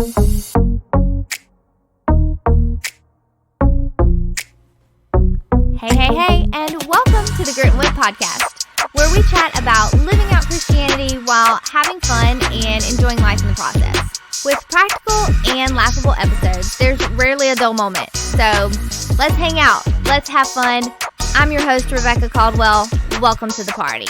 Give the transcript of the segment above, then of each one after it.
Hey, and welcome to the Grit and Wit Podcast, where we chat about living out Christianity while having fun and enjoying life in the process. With practical and laughable episodes, there's rarely a dull moment. So let's hang out. Let's have fun. I'm your host, Rebecca Caldwell. Welcome to the party.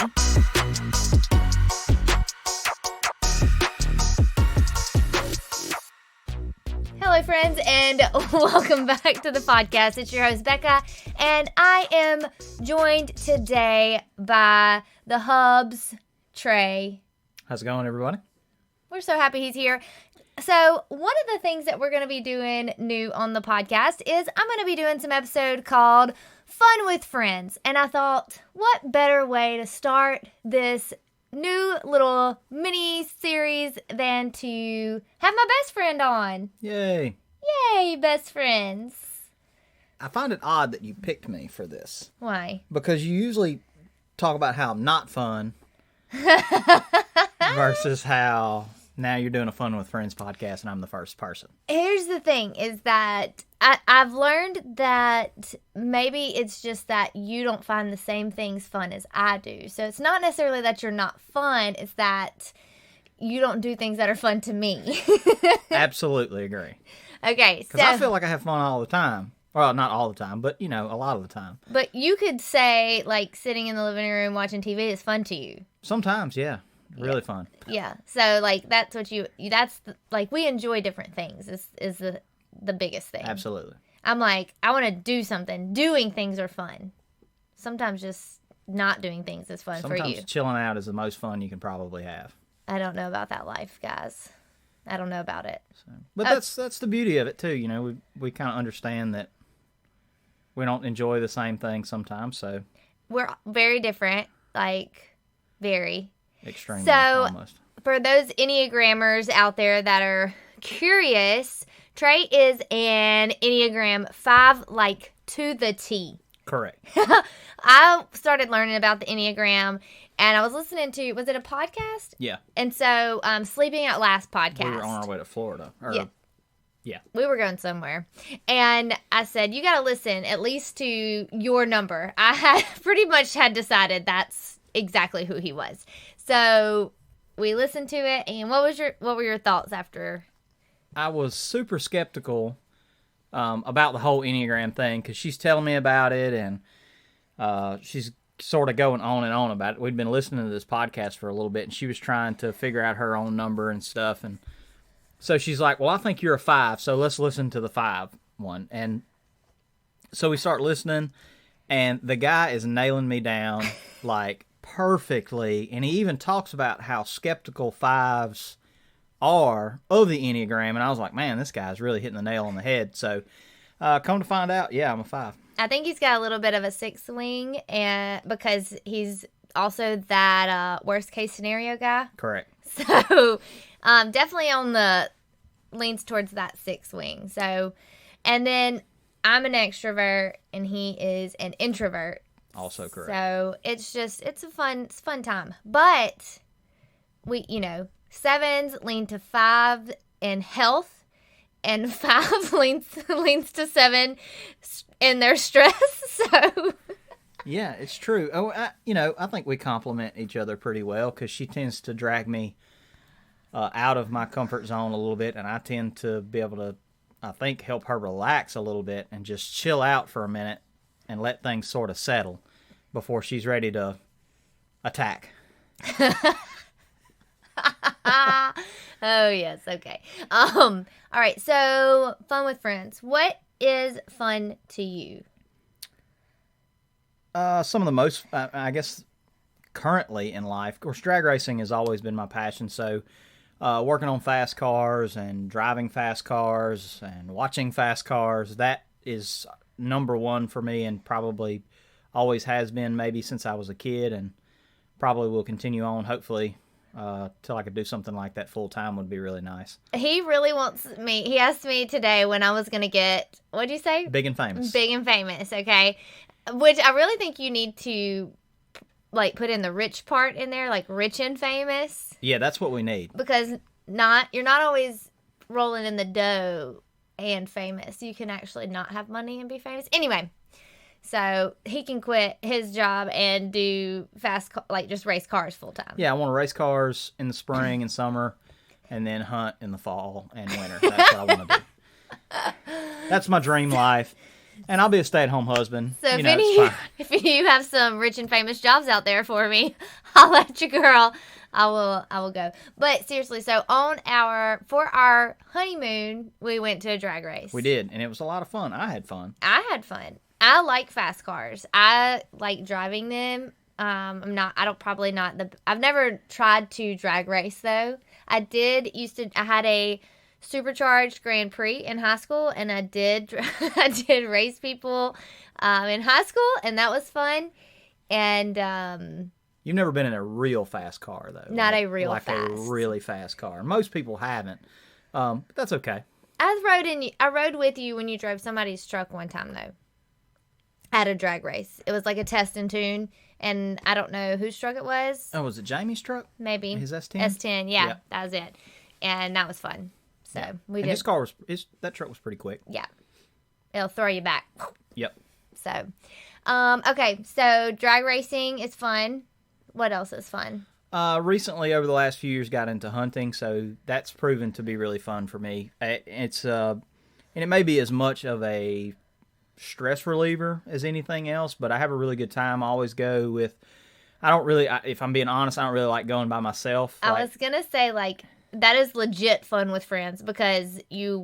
Hello, friends, and welcome back to the podcast. It's your host, Becca, and I am joined today by the Hubs, Trey. How's it going, everybody? We're so happy he's here. So one of the things that we're going to be doing new on the podcast is I'm going to be doing some episode called Fun with Friends. And I thought, what better way to start this new little mini series than to have my best friend on. Yay. Yay, best friends. I find it odd that you picked me for this. Why? Because you usually talk about how I'm not fun versus how now you're doing a Fun with Friends podcast and I'm the first person. Here's the thing is that I've learned that maybe it's just that you don't find the same things fun as I do. So it's not necessarily that you're not fun, it's that you don't do things that are fun to me. Absolutely agree. Okay, so... Because I feel like I have fun all the time. Well, not all the time, but, you know, a lot of the time. But you could say, like, sitting in the living room watching TV is fun to you. Sometimes, yeah. Really fun. Yeah. So, like, that's what we enjoy different things is the biggest thing. Absolutely. I'm like, I want to do something. Doing things are fun. Sometimes just not doing things is fun for you. Sometimes chilling out is the most fun you can probably have. I don't know about that life, guys. I don't know about it. But that's the beauty of it, too. You know, we kind of understand that we don't enjoy the same thing sometimes, so. We're very different, like, very. Extremely, so, almost. For those Enneagrammers out there that are curious, Trey is an Enneagram 5, like, to the T. Correct. I started learning about the Enneagram, and I was listening to, was it a podcast? Yeah. And so, Sleeping Out Last podcast. We were on our way to Florida. Yeah. We were going somewhere. And I said, you got to listen at least to your number. I had pretty much had decided that's exactly who he was. So we listened to it, and what were your thoughts after? I was super skeptical about the whole Enneagram thing because she's telling me about it, and she's sort of going on and on about it. We'd been listening to this podcast for a little bit, and she was trying to figure out her own number and stuff, and so she's like, well, I think you're a 5, so let's listen to the 5 one. And so we start listening, and the guy is nailing me down, like, perfectly. And he even talks about how skeptical 5s are of the Enneagram. And I was like, man, this guy's really hitting the nail on the head. So come to find out, yeah, I'm a 5. I think he's got a little bit of a 6 wing, and because he's also that worst case scenario guy. Correct. So definitely on the leans towards that 6 wing. So, and then I'm an extrovert and he is an introvert. Also correct. So it's a fun time. But we, 7s lean to 5 in health, and 5 leans to 7 in their stress. So yeah, it's true. Oh, I think we complement each other pretty well because she tends to drag me out of my comfort zone a little bit, and I tend to be able to, I think, help her relax a little bit and just chill out for a minute and let things sort of settle before she's ready to attack. Oh, yes. Okay. All right. So, fun with friends. What is fun to you? Some of the most, I guess, currently in life, of course, drag racing has always been my passion. So, working on fast cars and driving fast cars and watching fast cars, that is number one for me, and probably always has been, maybe since I was a kid, and probably will continue on, hopefully, till I could do something like that full time would be really nice. He really wants me. He asked me today when I was going to get, what'd you say? Big and famous. Big and famous, okay. Which I really think you need to, like, put in the rich part in there, like rich and famous. Yeah, that's what we need. Because you're not always rolling in the dough and famous. You can actually not have money and be famous. Anyway, so he can quit his job and do just race cars full time. Yeah, I want to race cars in the spring and summer, and then hunt in the fall and winter. That's what I want to do. That's my dream life. And I'll be a stay-at-home husband. So if you have some rich and famous jobs out there for me, I'll let you, girl. I will go. But seriously, so for our honeymoon, we went to a drag race. We did, and it was a lot of fun. I had fun. I like fast cars. I like driving them. I've never tried to drag race though. I had a supercharged Grand Prix in high school, and I did race people in high school, and that was fun. And you've never been in a real fast car though. Not a really fast car. Most people haven't, but that's okay. I rode with you when you drove somebody's truck one time though, at a drag race. It was like a test and tune, and I don't know whose truck it was. Oh, was it Jamie's truck? Maybe his S10. S10, yeah, that was it, and that was fun. So his car that truck was pretty quick. Yeah, it'll throw you back. Yep. So, okay, so drag racing is fun. What else is fun? Recently, over the last few years, got into hunting, so that's proven to be really fun for me. It's and it may be as much of a stress reliever as anything else, but I have a really good time. I always go with. If I'm being honest, I don't really like going by myself. I was gonna say that is legit fun with friends because you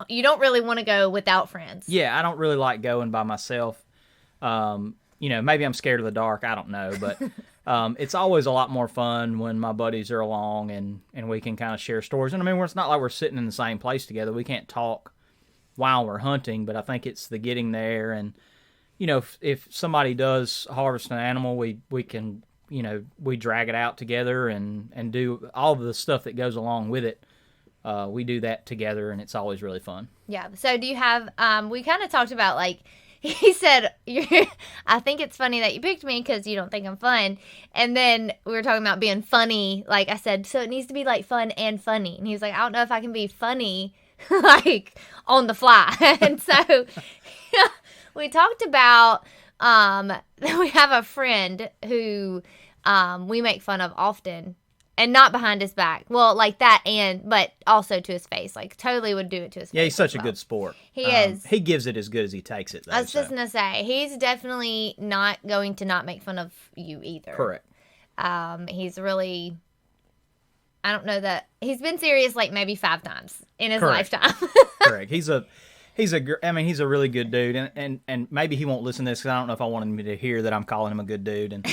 don't really want to go without friends. Yeah, I don't really like going by myself. Maybe I'm scared of the dark. I don't know, but it's always a lot more fun when my buddies are along and we can kind of share stories. And I mean, it's not like we're sitting in the same place together. We can't talk while we're hunting, but I think it's the getting there. And, if somebody does harvest an animal, we can, we drag it out together and do all of the stuff that goes along with it. We do that together, and it's always really fun. Yeah. So do you have, we kind of talked about he said, I think it's funny that you picked me because you don't think I'm fun. And then we were talking about being funny. Like I said, so it needs to be fun and funny. And he was like, I don't know if I can be funny on the fly. And so we talked about, we have a friend who we make fun of often. And not behind his back. Well, but also to his face. Totally would do it to his face. Yeah, he's such a good sport. He is. He gives it as good as he takes it, though. I was just going to say, he's definitely not going to not make fun of you either. Correct. He's really, I don't know that, he's been serious maybe 5 times in his lifetime. Correct. He's a really good dude. And maybe he won't listen to this because I don't know if I want him to hear that I'm calling him a good dude. And,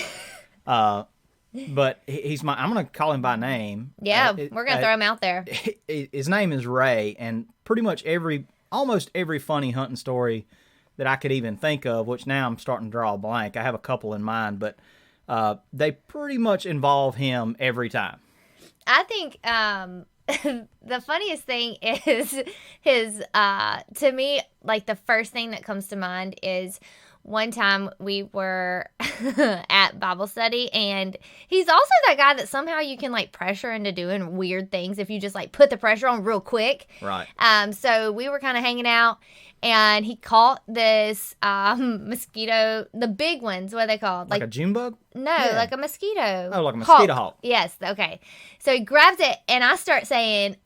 but I'm going to call him by name. Yeah, we're going to throw him out there. His name is Ray, and pretty much almost every funny hunting story that I could even think of, which now I'm starting to draw a blank. I have a couple in mind, but they pretty much involve him every time. I think the funniest thing is his, to me, the first thing that comes to mind is one time we were at Bible study, and he's also that guy that somehow you can pressure into doing weird things if you just put the pressure on real quick. Right. So we were kind of hanging out, and he caught this mosquito, the big ones. What are they called? Like a June bug? No, like a mosquito. Oh, like a mosquito hawk. Yes. Okay. So he grabs it, and I start saying,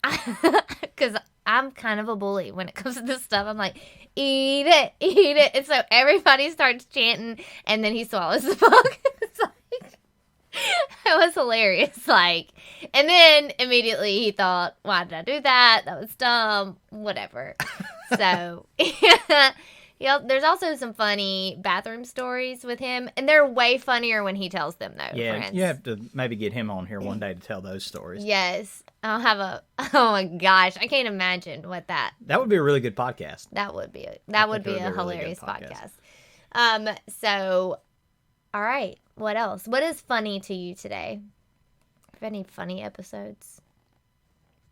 because I'm kind of a bully when it comes to this stuff. I'm like, eat it, eat it. And so everybody starts chanting, and then he swallows the bug. It was hilarious. And then immediately he thought, why did I do that? That was dumb. Whatever. So, there's also some funny bathroom stories with him, and they're way funnier when he tells them, though. Yeah, friends. You have to maybe get him on here one day to tell those stories. Yes. I'll have oh my gosh, I can't imagine what that. That would be a really good podcast. That would be a hilarious podcast. So, all right, what else? What is funny to you today? Have any funny episodes?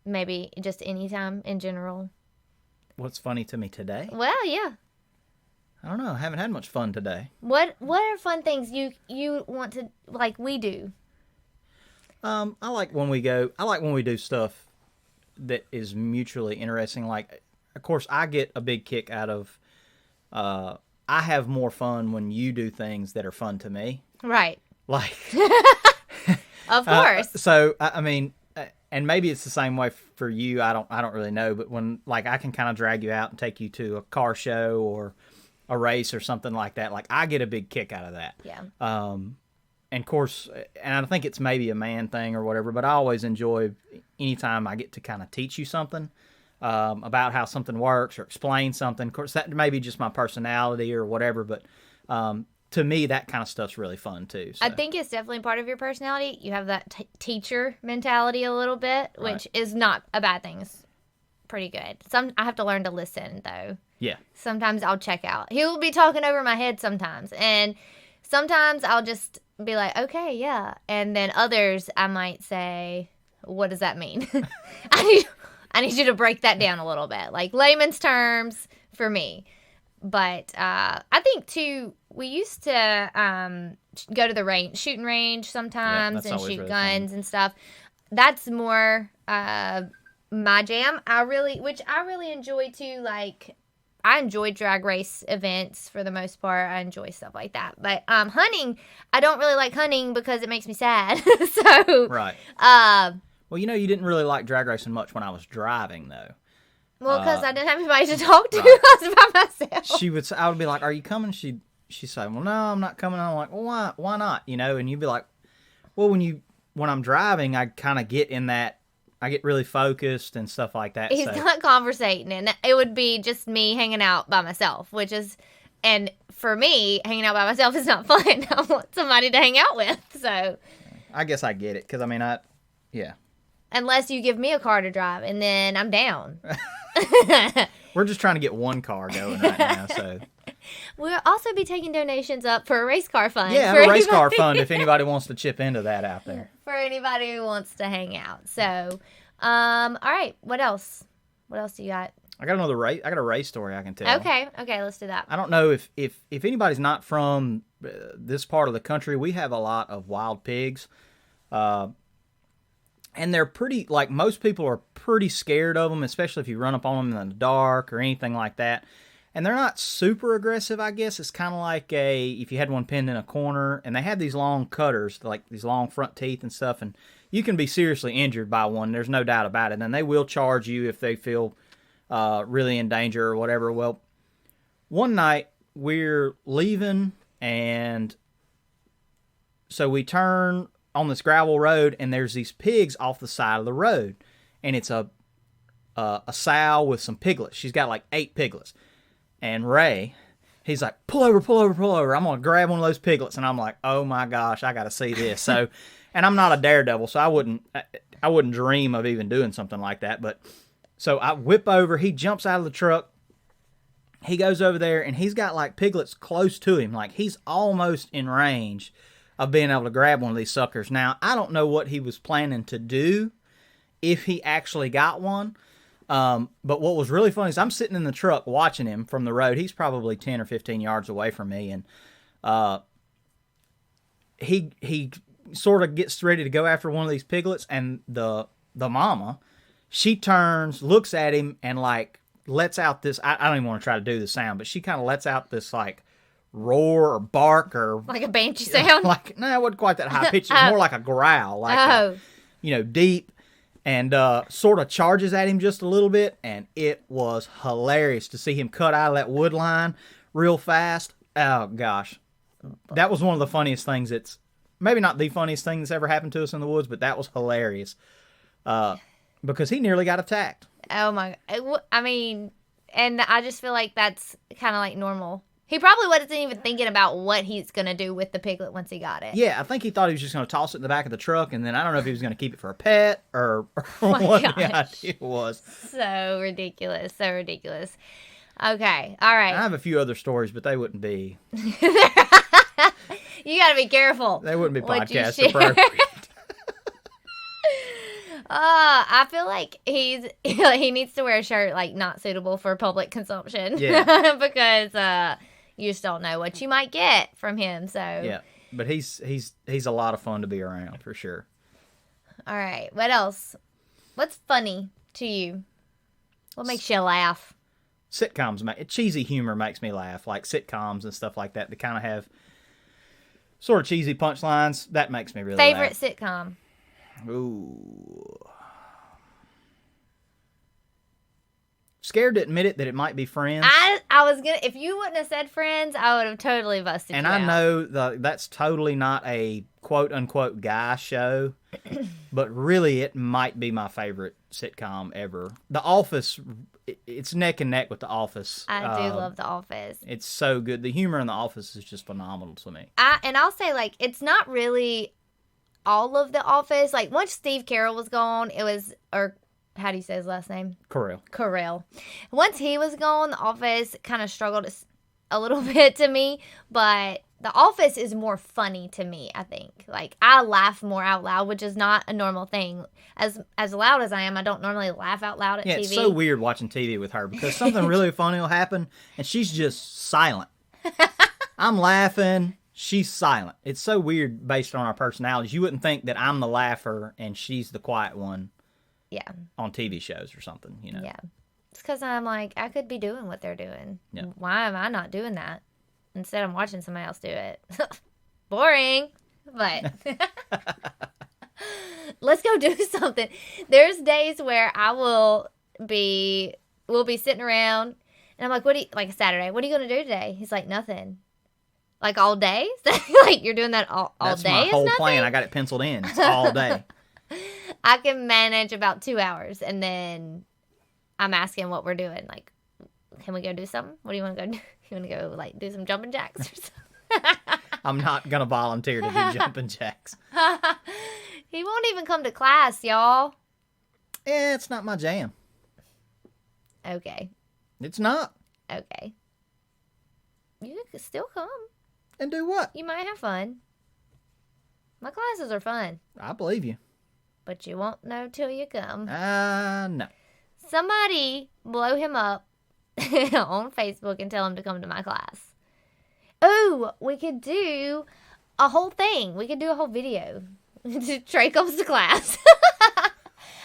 Maybe just anytime in general. What's funny to me today? Well, yeah. I don't know. I haven't had much fun today. What are fun things you want to we do? I like when we do stuff that is mutually interesting. Like, of course, I get a big kick out of. I have more fun when you do things that are fun to me. Right. Like, of course. So I mean, and maybe it's the same way for you. I don't really know, but when like I can kind of drag you out and take you to a car show or a race or something like that. Like I get a big kick out of that. Yeah. And of course, and I think it's maybe a man thing or whatever, but I always enjoy anytime I get to kind of teach you something about how something works or explain something. Of course, that may be just my personality or whatever, but to me, that kind of stuff's really fun too. So. I think it's definitely part of your personality. You have that teacher mentality a little bit, which is not a bad thing. It's pretty good. I have to learn to listen, though. Yeah. Sometimes I'll check out. He will be talking over my head sometimes, and sometimes I'll just be like, okay, yeah. And then others, I might say, what does that mean? I need you to break that down a little bit. Like layman's terms for me. But I think, too, we used to go to the shooting range sometimes and shoot really guns and stuff. That's more my jam. I really enjoy, too, like, I enjoy drag race events for the most part. I enjoy stuff like that. But hunting, I don't really like hunting because it makes me sad. So right. Well, you didn't really like drag racing much when I was driving, though. Well, because I didn't have anybody to talk to. Right. I was by myself. I would be like, "Are you coming?" She'd say, "Well, no, I'm not coming." I'm like, "Well, why not?" And you'd be like, "Well, when I'm driving, I kind of get in that. I get really focused and stuff like that." He's not conversating, and it would be just me hanging out by myself, and for me, hanging out by myself is not fun. I want somebody to hang out with. So, I guess I get it because yeah. Unless you give me a car to drive, and then I'm down. We're just trying to get one car going right now, so. We'll also be taking donations up for a race car fund. Yeah, a race car fund if anybody wants to chip into that out there. For anybody who wants to hang out. So, all right, what else? What else do you got? I got another race. I got a race story I can tell. Okay, let's do that. I don't know if anybody's not from this part of the country, we have a lot of wild pigs. And they're pretty, like most people are pretty scared of them, especially if you run up on them in the dark or anything like that. And they're not super aggressive, I guess. It's kind of like if you had one pinned in a corner, and they have these long cutters, like these long front teeth and stuff, and you can be seriously injured by one. There's no doubt about it. And they will charge you if they feel really in danger or whatever. Well, one night we're leaving, and so we turn on this gravel road, and there's these pigs off the side of the road, and it's a sow with some piglets. She's got like 8 piglets, and Ray, he's like, pull over, I'm gonna grab one of those piglets. And I'm like, oh my gosh, I gotta see this. So, and I'm not a daredevil, so I wouldn't dream of even doing something like that. But so I whip over, he jumps out of the truck, he goes over there, and he's got like piglets close to him, like he's almost in range of being able to grab one of these suckers. Now, I don't know what he was planning to do if he actually got one. But what was really funny is I'm sitting in the truck watching him from the road. He's probably 10 or 15 yards away from me. And he sort of gets ready to go after one of these piglets. And the mama, she turns, looks at him, and like lets out this, I don't even want to try to do the sound, but she kind of lets out this like roar or bark or like a banshee sound. Like no, it wasn't quite that high pitched. It's more like a growl, like deep, and sort of charges at him just a little bit, and it was hilarious to see him cut out of that wood line real fast. Oh gosh, that was one of the funniest things. It's maybe not the funniest thing that's ever happened to us in the woods, but that was hilarious because he nearly got attacked. Oh my! I mean, and I just feel like that's kind of like normal. He probably wasn't even thinking about what he's going to do with the piglet once he got it. Yeah, I think he thought he was just going to toss it in the back of the truck, and then I don't know if he was going to keep it for a pet or what the idea was. So ridiculous. Okay, all right. I have a few other stories, but they wouldn't be... You got to be careful. They wouldn't be podcast appropriate. I feel like he needs to wear a shirt like not suitable for public consumption. Yeah. Because you just don't know what you might get from him. So yeah, but he's a lot of fun to be around for sure. All right, what else? What's funny? to you? What makes you laugh? Sitcoms, cheesy humor makes me laugh, like sitcoms and stuff like that. They kind of have sort of cheesy punchlines. That makes me really Favorite laugh. sitcom? Ooh. Scared to admit it that it might be Friends. I was gonna. If you wouldn't have said Friends, I would have totally busted and you I out. know that's totally not a quote unquote guy show, but really it might be my favorite sitcom ever. The Office, it's neck and neck with The Office. I do love The Office. It's so good. The humor in The Office is just phenomenal to me. I'll say, like, it's not really all of The Office. Like, once Steve Carell was gone, it was, or how do you say his last name? Carell. Once he was gone, The Office kind of struggled a little bit to me, but The Office is more funny to me, I think. Like, I laugh more out loud, which is not a normal thing. As loud as I am, I don't normally laugh out loud at TV. It's so weird watching TV with her because something really funny will happen, and she's just silent. I'm laughing, she's silent. It's so weird based on our personalities. You wouldn't think that I'm the laugher and she's the quiet one. Yeah. On TV shows or something, you know. Yeah. It's because I'm like, I could be doing what they're doing. Yeah. Why am I not doing that? Instead, I'm watching somebody else do it. Boring. But let's go do something. There's days where we'll be sitting around and I'm like, like Saturday, what are you going to do today? He's like, nothing. Like all day? Like you're doing that all That's day? That's my whole nothing? plan. I got it penciled in. It's all day. I can manage about 2 hours, and then I'm asking what we're doing. Like, can we go do something? What do you want to go do? You want to go, like, do some jumping jacks or something? I'm not going to volunteer to do jumping jacks. He won't even come to class, y'all. Yeah, it's not my jam. Okay. It's not. Okay. You can still come. And do what? You might have fun. My classes are fun. I believe you. But you won't know till you come. No. Somebody blow him up on Facebook and tell him to come to my class. Oh, we could do a whole thing. We could do a whole video. Trey comes to class.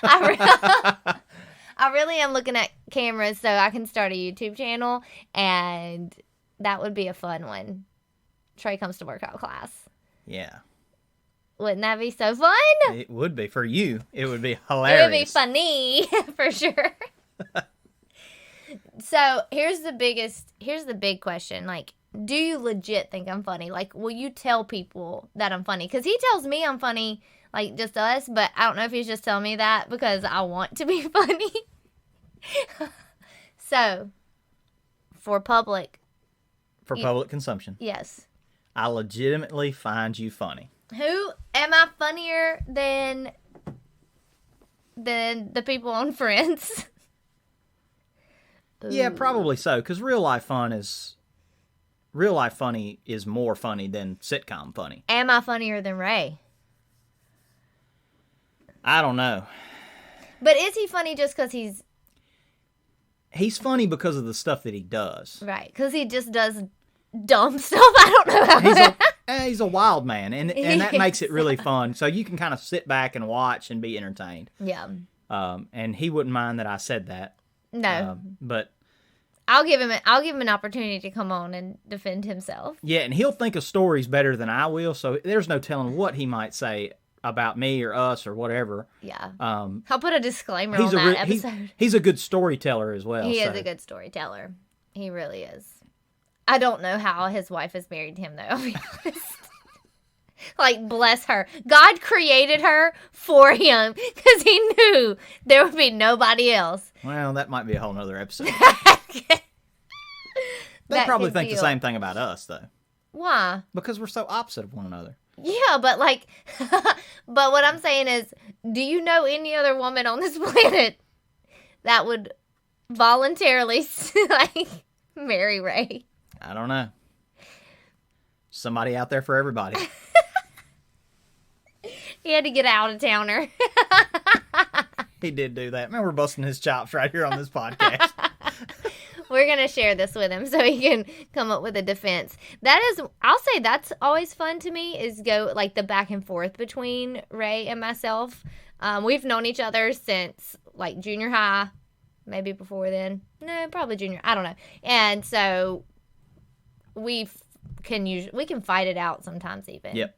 I really am looking at cameras so I can start a YouTube channel, and that would be a fun one. Trey comes to workout class. Yeah. Wouldn't that be so fun? It would be. For you, it would be hilarious. It would be funny, for sure. So, here's the big question. Like, do you legit think I'm funny? Like, will you tell people that I'm funny? Because he tells me I'm funny, like, just us, but I don't know if he's just telling me that because I want to be funny. So, for public consumption. Yes. I legitimately find you funny. Who am I funnier than the people on Friends? Yeah, probably so. Because real life funny is more funny than sitcom funny. Am I funnier than Ray? I don't know. But is he funny just because he's funny because of the stuff that he does. Right? Because he just does dumb stuff. I don't know how. He's a wild man, and that makes it really fun. So you can kind of sit back and watch and be entertained. Yeah. And he wouldn't mind that I said that. No. But I'll give him an opportunity to come on and defend himself. Yeah, and he'll think of stories better than I will. So there's no telling what he might say about me or us or whatever. Yeah. I'll put a disclaimer on that episode. He's a good storyteller as well. He is a good storyteller. He really is. I don't know how his wife is married to him, though, I'll be honest. Like, bless her. God created her for him because he knew there would be nobody else. Well, that might be a whole nother episode. They probably think the same thing about us, though. Why? Because we're so opposite of one another. Yeah, but like, but what I'm saying is, do you know any other woman on this planet that would voluntarily, like, marry Ray? I don't know. Somebody out there for everybody. He had to get out of towner. He did do that. Man, we're busting his chops right here on this podcast. We're going to share this with him so he can come up with a defense. I'll say that's always fun to me, is go like the back and forth between Ray and myself. We've known each other since like junior high, maybe before then. No, probably junior. I don't know. And so we can fight it out sometimes even. Yep.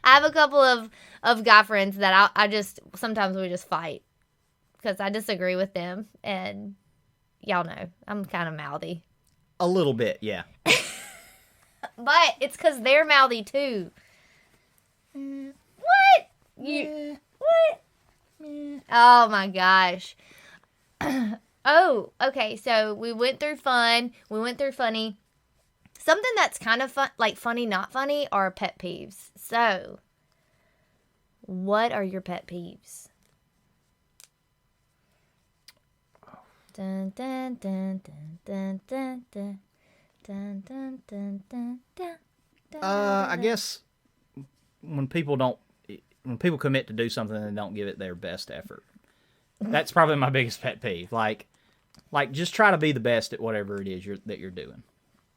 I have a couple of guy friends that I just sometimes we just fight because I disagree with them, and y'all know I'm kind of mouthy. A little bit, yeah. But it's because they're mouthy too. What? What? Oh my gosh. Oh, okay. So we went through fun. We went through funny. Something that's kind of fun, like funny, not funny, are pet peeves. So, what are your pet peeves? Dun, dun, dun, dun, dun, dun, dun. Dun, dun, dun, dun, dun, dun, I guess when people commit to do something and don't give it their best effort, that's probably my biggest pet peeve. Like just try to be the best at whatever it is that you're doing.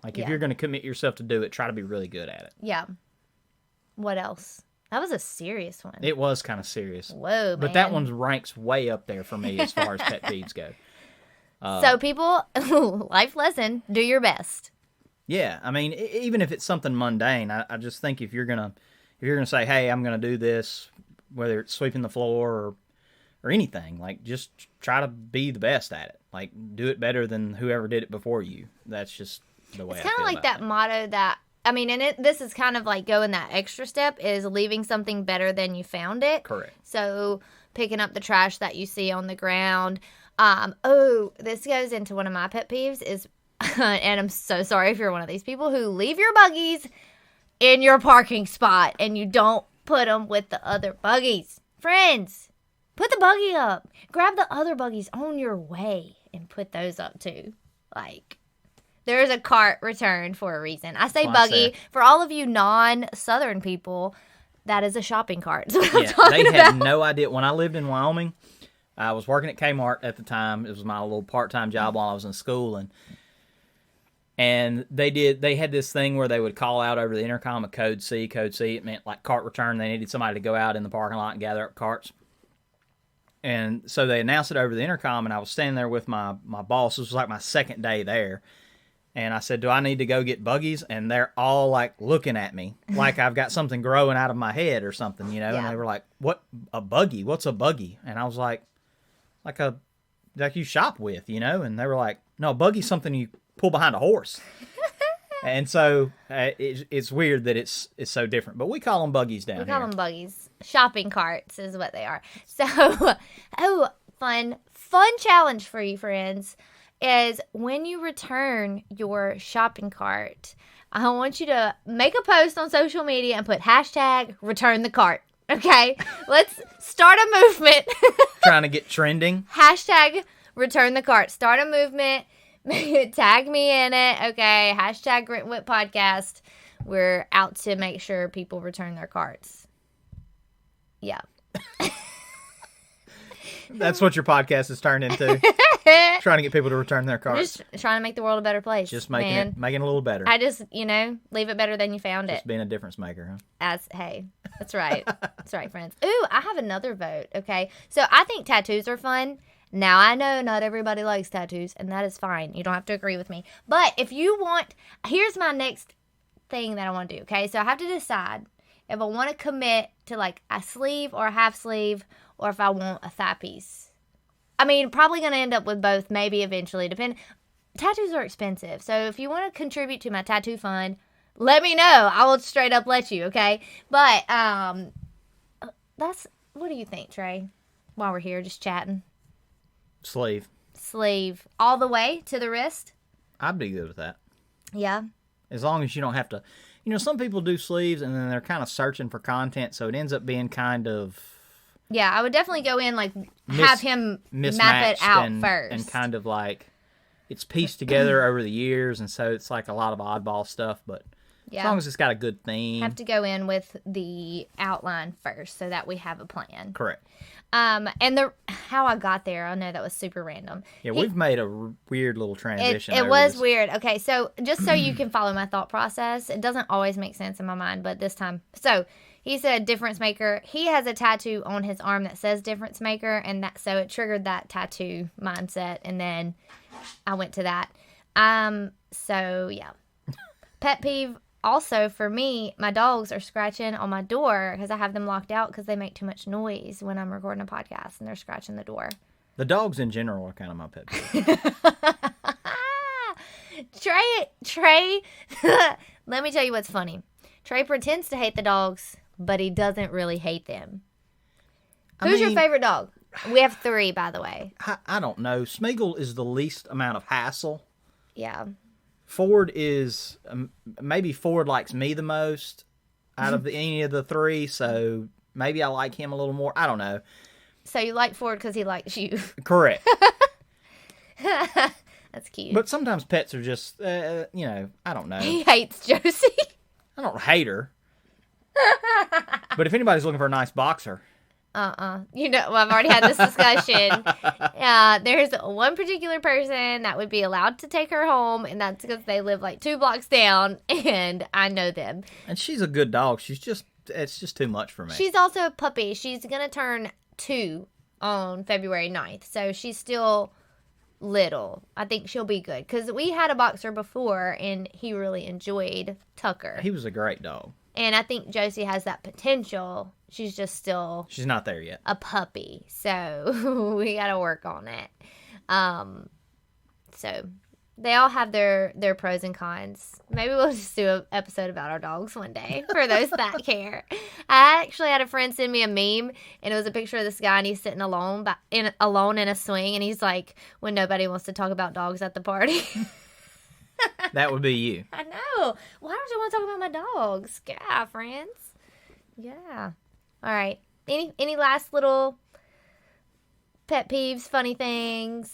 Like if you're going to commit yourself to do it, try to be really good at it. Yeah. What else? That was a serious one. It was kind of serious. Whoa, man. But that one ranks way up there for me as far as pet peeves go. So people, life lesson, do your best. Yeah, I mean, even if it's something mundane, I just think if you're gonna say, hey, I'm gonna do this, whether it's sweeping the floor or anything, like just try to be the best at it. Like do it better than whoever did it before you. That's just the way. It's kind of like that motto that I mean, and this is kind of like going that extra step is leaving something better than you found it. Correct. So picking up the trash that you see on the ground. This goes into one of my pet peeves is. And I'm so sorry if you're one of these people who leave your buggies in your parking spot and you don't put them with the other buggies. Friends, put the buggy up. Grab the other buggies on your way and put those up too. Like, there's a cart return for a reason. I say buggy. For all of you non-Southern people, that is a shopping cart. Yeah, they had no idea. When I lived in Wyoming, I was working at Kmart at the time. It was my little part-time job while I was in school, and they had this thing where they would call out over the intercom a code C. Code C, it meant like cart return. They needed somebody to go out in the parking lot and gather up carts. And so they announced it over the intercom, and I was standing there with my boss. This was like my second day there. And I said, do I need to go get buggies? And they're all like looking at me like I've got something growing out of my head or something, you know? Yeah. And they were like, what, a buggy? What's a buggy? And I was like you shop with, you know? And they were like, no, a buggy's something you pull behind a horse. And so it's weird that it's so different, but we call them buggies down here. We call them buggies. Shopping carts is what they are. So, fun challenge for you, friends, is when you return your shopping cart, I want you to make a post on social media and put hashtag return the cart. Okay? Let's start a movement. Trying to get trending. Hashtag return the cart. Start a movement. Tag me in it. Okay. Hashtag Grit and Whip Podcast. We're out to make sure people return their carts. Yeah. That's what your podcast has turned into. Trying to get people to return their carts. Just trying to make the world a better place. Just making it a little better. I just, leave it better than you found it. Just being a difference maker, huh? Hey, that's right. That's right, friends. Ooh, I have another vote. Okay. So I think tattoos are fun. Now, I know not everybody likes tattoos, and that is fine. You don't have to agree with me. But if you want, here's my next thing that I want to do, okay? So I have to decide if I want to commit to like a sleeve or a half sleeve, or if I want a thigh piece. I mean, probably going to end up with both, maybe eventually. Tattoos are expensive, so if you want to contribute to my tattoo fund, let me know. I will straight up let you, okay? But what do you think, Trey? While we're here just chatting. Sleeve. All the way to the wrist? I'd be good with that. Yeah. As long as you don't have to... some people do sleeves and then they're kind of searching for content, so it ends up being kind of... Yeah, I would definitely go in, have him map it out first. And kind of it's pieced together over the years, and so it's like a lot of oddball stuff, but as long as it's got a good theme. Have to go in with the outline first so that we have a plan. Correct. And how I got there, I know that was super random. Yeah, we've made a weird little transition. It was weird. Okay, so just so you can follow my thought process, it doesn't always make sense in my mind, but this time. So He's a difference maker. He has a tattoo on his arm that says difference maker, and so it triggered that tattoo mindset, and then I went to that. So yeah. Pet peeve also for me, my dogs are scratching on my door because I have them locked out because they make too much noise when I'm recording a podcast and they're scratching the door. The dogs in general are kind of my pet peeve. Trey, let me tell you what's funny. Trey pretends to hate the dogs, but he doesn't really hate them. Who's your favorite dog? We have 3, by the way. I don't know. Smeagol is the least amount of hassle. Yeah. Ford is, maybe Ford likes me the most out of any of the 3, so maybe I like him a little more. I don't know. So you like Ford because he likes you. Correct. That's cute. But sometimes pets are just, I don't know. He hates Josie. I don't hate her. But if anybody's looking for a nice boxer. I've already had this discussion. There's one particular person that would be allowed to take her home, and that's because they live like 2 blocks down, and I know them. And she's a good dog. It's just too much for me. She's also a puppy. She's going to turn 2 on February 9th, so she's still little. I think she'll be good, because we had a boxer before, and he really enjoyed Tucker. He was a great dog. And I think Josie has that potential. She's just still... She's not there yet. A puppy. So we got to work on it. So they all have their pros and cons. Maybe we'll just do an episode about our dogs one day for those that care. I actually had a friend send me a meme, and it was a picture of this guy, and he's sitting alone in a swing, and he's like, when nobody wants to talk about dogs at the party. That would be you. I know. Why don't you want to talk about my dogs? Yeah, friends. Yeah. All right. Any last little pet peeves, funny things?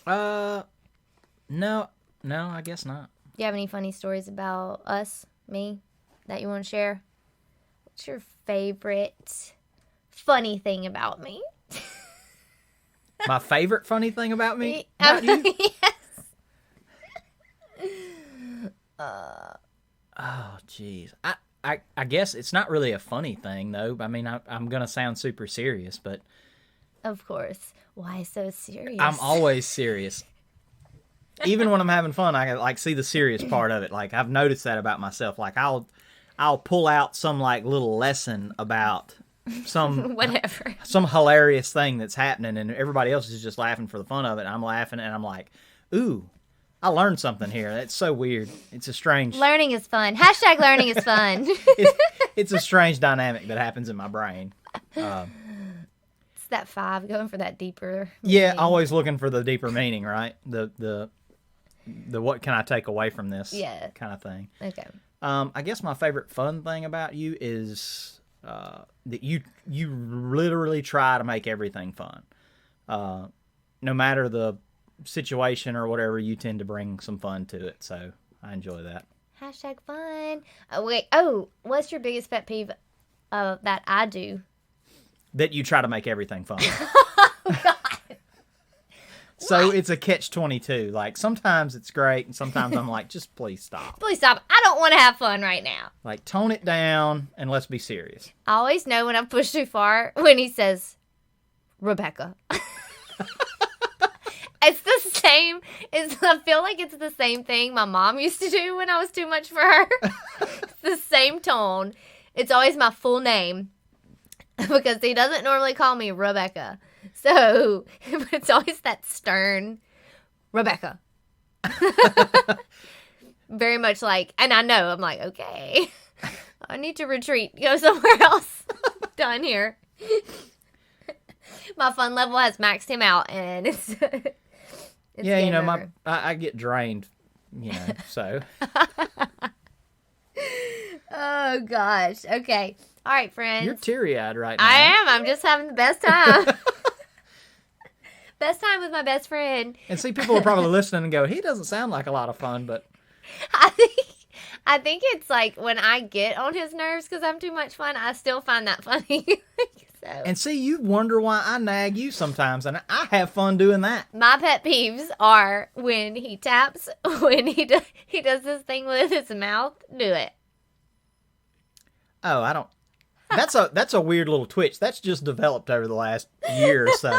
No, I guess not. Do you have any funny stories about me, that you want to share? What's your favorite funny thing about me? My favorite funny thing about me? About you? Yes. Oh, jeez. I guess it's not really a funny thing, though. I mean, I'm going to sound super serious, but... Of course. Why so serious? I'm always serious. Even when I'm having fun, I see the serious part of it. Like, I've noticed that about myself. Like, I'll pull out some, little lesson about some... Whatever. Some hilarious thing that's happening, and everybody else is just laughing for the fun of it. And I'm laughing, and I'm like, ooh, I learned something here. That's so weird. It's a strange... Learning is fun. Hashtag learning is fun. It's a strange dynamic that happens in my brain. It's that 5 going for that deeper meaning. Yeah, meaning. always looking for the deeper meaning, right? The what can I take away from this kind of thing. Okay. I guess my favorite fun thing about you is that you literally try to make everything fun. No matter the situation or whatever, you tend to bring some fun to it, so I enjoy that. Hashtag fun. What's your biggest pet peeve that I do? That you try to make everything fun. Oh, God. So it's a catch-22. Like, sometimes it's great, and sometimes I'm like, just please stop. Please stop. I don't want to have fun right now. Like, tone it down, and let's be serious. I always know when I've pushed too far when he says, Rebecca. It's the same. I feel like it's the same thing my mom used to do when I was too much for her. It's the same tone. It's always my full name because he doesn't normally call me Rebecca. So it's always that stern Rebecca. Very much like, and I know, I'm like, okay, I need to retreat, go somewhere else. Done here. My fun level has maxed him out, and it's yeah, game over. I get drained, so. Oh, gosh. Okay. All right, friends. You're teary-eyed right now. I am. I'm just having the best time. Best time with my best friend. And see, people are probably listening and go, he doesn't sound like a lot of fun, but. I think it's like when I get on his nerves because I'm too much fun, I still find that funny. So. And see, you wonder why I nag you sometimes, and I have fun doing that. My pet peeves are when he taps, when he does this thing with his mouth. Do it. Oh, I don't. That's a weird little twitch. That's just developed over the last year or so.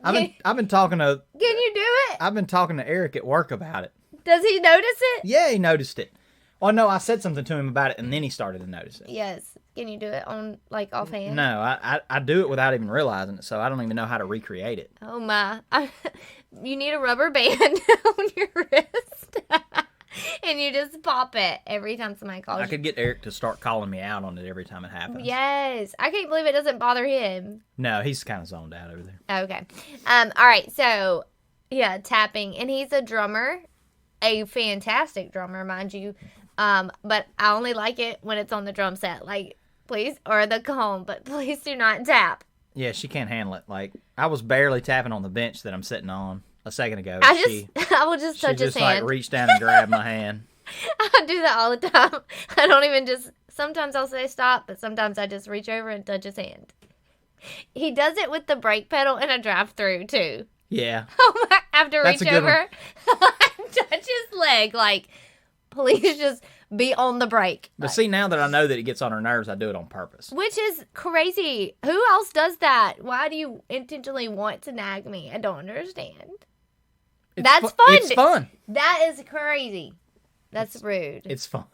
I've been talking to. Can you do it? I've been talking to Eric at work about it. Does he notice it? Yeah, he noticed it. Oh no, I said something to him about it, and then he started to notice it. Yes. Can you do it on offhand? No, I do it without even realizing it, so I don't even know how to recreate it. Oh my! You need a rubber band on your wrist, and you just pop it every time somebody calls. I could get Eric to start calling me out on it every time it happens. Yes, I can't believe it doesn't bother him. No, he's kind of zoned out over there. Okay. All right. So, yeah, tapping, and he's a drummer, a fantastic drummer, mind you. But I only like it when it's on the drum set, like, please, or the cajon, but please do not tap. Yeah, she can't handle it. Like, I was barely tapping on the bench that I'm sitting on a second ago. I will just touch his hand. She just, like, reached down and grabbed my hand. I do that all the time. I don't even sometimes I'll say stop, but sometimes I just reach over and touch his hand. He does it with the brake pedal in a drive-through, too. Yeah. I have to reach over, touch his leg, like, please just be on the brake. But see, now that I know that it gets on her nerves, I do it on purpose. Which is crazy. Who else does that? Why do you intentionally want to nag me? I don't understand. That's fun. It's fun. That is crazy. That's rude. It's fun.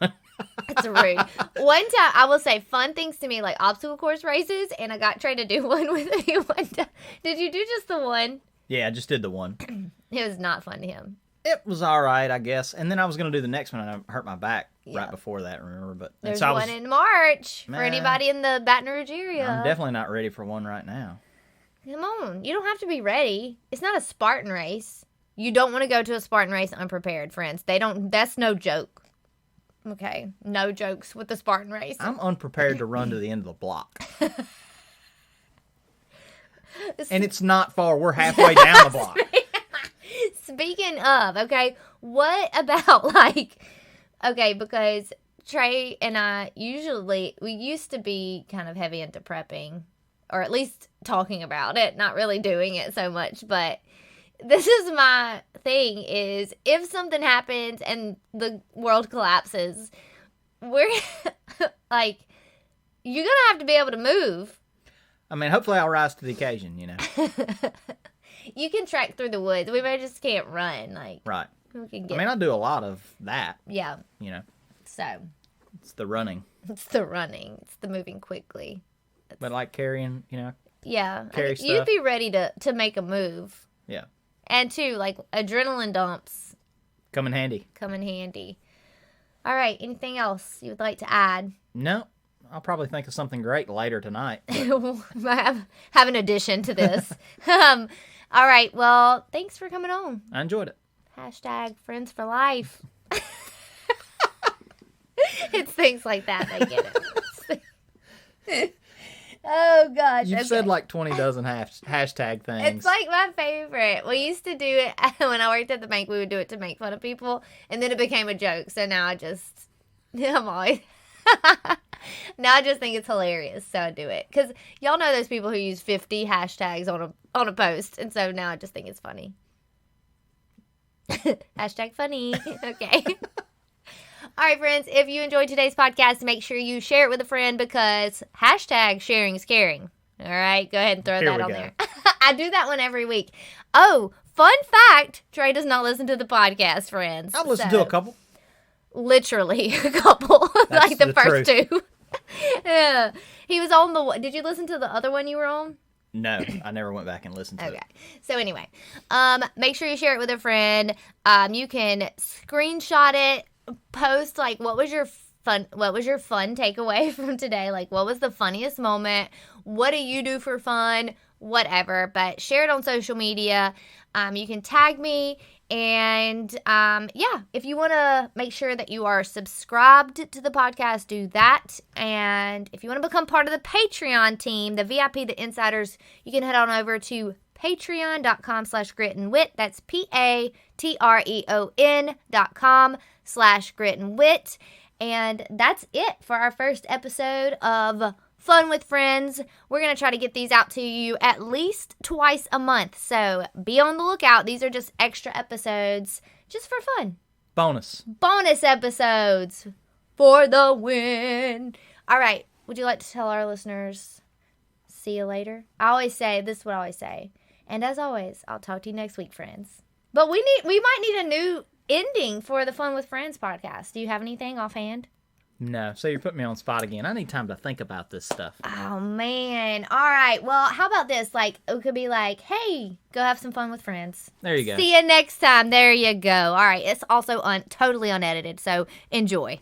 It's rude. One time, I will say fun things to me, like obstacle course races, and I got Trey to do one with me one time. Did you do just the one? Yeah, I just did the one. It was not fun to him. It was all right, I guess. And then I was going to do the next one, and I hurt my back right before that, remember? But there's one in March for anybody in the Baton Rouge area. I'm definitely not ready for one right now. Come on. You don't have to be ready. It's not a Spartan race. You don't want to go to a Spartan race unprepared, friends. That's no joke. Okay? No jokes with the Spartan race. I'm unprepared to run to the end of the block. And it's not far. We're halfway down the block. Speaking of, okay, what about because Trey and I we used to be kind of heavy into prepping, or at least talking about it, not really doing it so much, but this is my thing is if something happens and the world collapses, we're like, you're going to have to be able to move. I mean, hopefully I'll rise to the occasion, you know. You can trek through the woods. We just can't run. Right. We can I mean, I do a lot of that. Yeah. You know. So. It's the running. It's the running. It's the moving quickly. But like carrying, you know. Yeah. Carry stuff. You'd be ready to make a move. Yeah. And too, like adrenaline dumps. Come in handy. All right. Anything else you would like to add? No. I'll probably think of something great later tonight. have an addition to this. All right. Well, thanks for coming on. I enjoyed it. # friends for life. It's things like that. They get it. Oh, gosh. You've said like 20 dozen hashtag things. It's like my favorite. We used to do it when I worked at the bank. We would do it to make fun of people. And then it became a joke. So now I'm always... Now I just think it's hilarious, so I do it. Because y'all know those people who use 50 hashtags on a post, and so now I just think it's funny. #funny. Okay. All right, friends, if you enjoyed today's podcast, make sure you share it with a friend because #sharing is caring. All right, go ahead and throw that on there. I do that one every week. Oh, fun fact, Trey does not listen to the podcast, friends. I've listened to a couple. Literally a couple. Like the first truth. 2. Yeah. He was on the... Did you listen to the other one you were on? No, I never went back and listened to it. Okay. So anyway, make sure you share it with a friend. You can screenshot it, post like what was your fun takeaway from today? Like what was the funniest moment? What do you do for fun? Whatever. But share it on social media. You can tag me. And, if you want to make sure that you are subscribed to the podcast, do that. And if you want to become part of the Patreon team, the VIP, the insiders, you can head on over to patreon.com/gritandwit. That's patreon.com/gritandwit. And that's it for our first episode of Fun with Friends. We're going to try to get these out to you at least twice a month. So be on the lookout. These are just extra episodes just for fun. Bonus Bonus episodes for the win. All right. Would you like to tell our listeners, see you later? This is what I always say. And as always, I'll talk to you next week, friends. But we might need a new ending for the Fun with Friends podcast. Do you have anything offhand? No. So you're putting me on spot again. I need time to think about this stuff. Oh, man. All right. Well, how about this? Like, it could be like, hey, go have some fun with friends. There you go. See you next time. There you go. All right. It's also totally unedited, so enjoy.